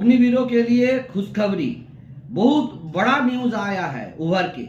अग्निवीरों के लिए खुशखबरी, बहुत बड़ा न्यूज आया है उभर के।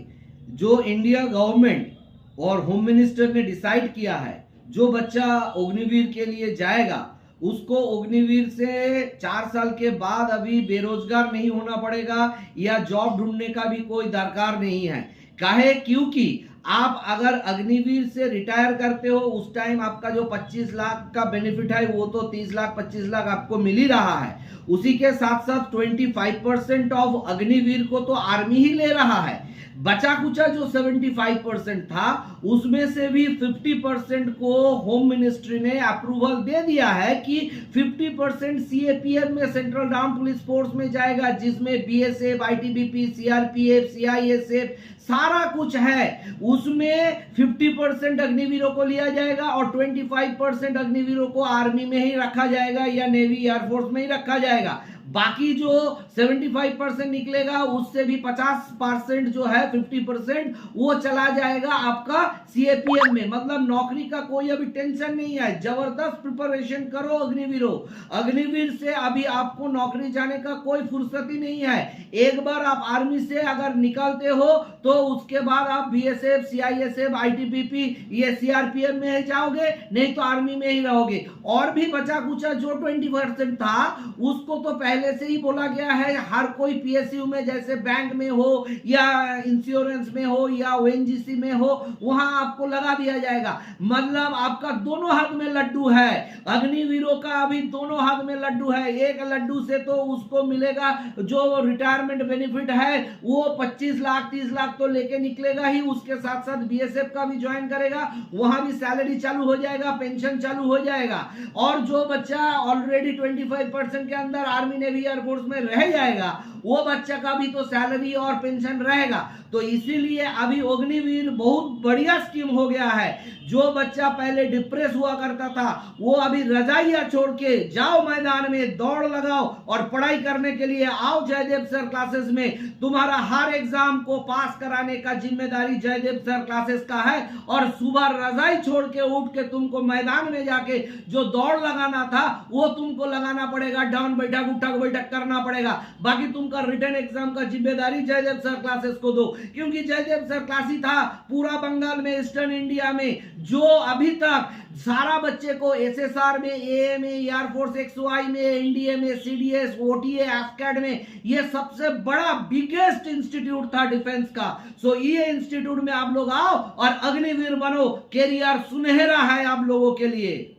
जो इंडिया गवर्नमेंट और होम मिनिस्टर ने डिसाइड किया है, जो बच्चा अग्निवीर के लिए जाएगा उसको अग्निवीर से 4 साल के बाद अभी बेरोजगार नहीं होना पड़ेगा या जॉब ढूंढने का भी कोई दरकार नहीं है। काहे? क्योंकि आप अगर अग्निवीर से रिटायर करते हो उस टाइम आपका जो 25 लाख का बेनिफिट है वो तो 30 लाख 25 लाख आपको मिल ही रहा है। उसी के साथ साथ 25% ऑफ अग्निवीर को तो आर्मी ही ले रहा है। बचा कुचा जो 75% था उसमें से भी 50% को होम मिनिस्ट्री ने अप्रूवल दे दिया है कि 50% सीएपीएफ में, सेंट्रल आर्म पुलिस फोर्स में जाएगा, जिसमें बीएसएफ, आईटीबीपी, सीआरपीएफ, सीआईएसएफ सारा कुछ है। उसमें 50% अग्निवीरों को लिया जाएगा और 25% अग्निवीरों को आर्मी में ही रखा जाएगा या नेवी एयरफोर्स में ही रखा जाएगा। बाकी जो 75% निकलेगा उससे भी 50% जो है 50% वो चला जाएगा आपका सीएपीएम में। मतलब नौकरी का कोई अभी टेंशन नहीं है। जबरदस्त प्रिपरेशन करो अग्निवीरों। अग्निवीर से अभी आपको नौकरी जाने का कोई फुर्सत ही नहीं है। एक बार आप आर्मी से अगर निकलते हो तो उसके बाद आप बीएसएफ, सीआईएसएफ, आईटीबीपी, ये सीआरपीएफ में ही जाओगे, नहीं तो आर्मी में ही रहोगे। और भी बचा कुचा जो 20% था उसको तो पहले से ही बोला गया है, हर कोई पीएसयू में, जैसे बैंक में हो या इंश्योरेंस में हो या ओएनजीसी में हो, वहां आपको लगा दिया जाएगा। मतलब आपका दोनों हाथ में लड्डू है। अग्निवीरों का अभी दोनों हाथ में लड्डू है। एक लड्डू से तो उसको मिलेगा जो रिटायरमेंट बेनिफिट है वो 25 लाख 30 लाख तो लेके निकलेगा ही। उसके साथ साथ बीएसएफ का भी ज्वाइन करेगा, वहां भी सैलरी चालू हो जाएगा, पेंशन चालू हो जाएगा। और जो बच्चा ऑलरेडी 25% के अंदर आर्मी नेवी एयरफोर्स में रह जाएगा वो बच्चा का भी तो सैलरी और पेंशन रहेगा। तो इसीलिए अभी अग्निवीर बहुत बढ़िया स्कीम हो गया है। जो बच्चा पहले डिप्रेस हुआ करता था वो अभी रजाइयां छोड़ के जाओ, मैदान में दौड़ लगाओ और पढ़ाई करने के लिए आओ जयदेव सर क्लासेस में। तुम्हारा हर एग्जाम को पास कराने का जिम्मेदारी जयदेव सर क्लासेस का है। और सुबह रजाई छोड़ के उठ के तुमको मैदान में जाके जो दौड़ लगाना था वो तुमको लगाना पड़ेगा। डाउन बैठक उठक बैठक करना पड़ेगा। बाकी तुमका रिटर्न एग्जाम का जिम्मेदारी जयदेव सर क्लासेस को दो, क्योंकि जयदेव सर क्लासी था पूरा बंगाल में, ईस्टर्न इंडिया में जो अभी तक सारा बच्चे को एसएसआर में, एएमए, एयरफोर्स एक्सवाई में, एनडीए में, सीडीएस, ओटीए, एफकैड में, ये सबसे बड़ा बिगेस्ट इंस्टीट्यूट था डिफेंस का। सो ये इंस्टीट्यूट में आप लोग आओ और अग्निवीर बनो। कैरियर सुनहरा है आप लोगों के लिए।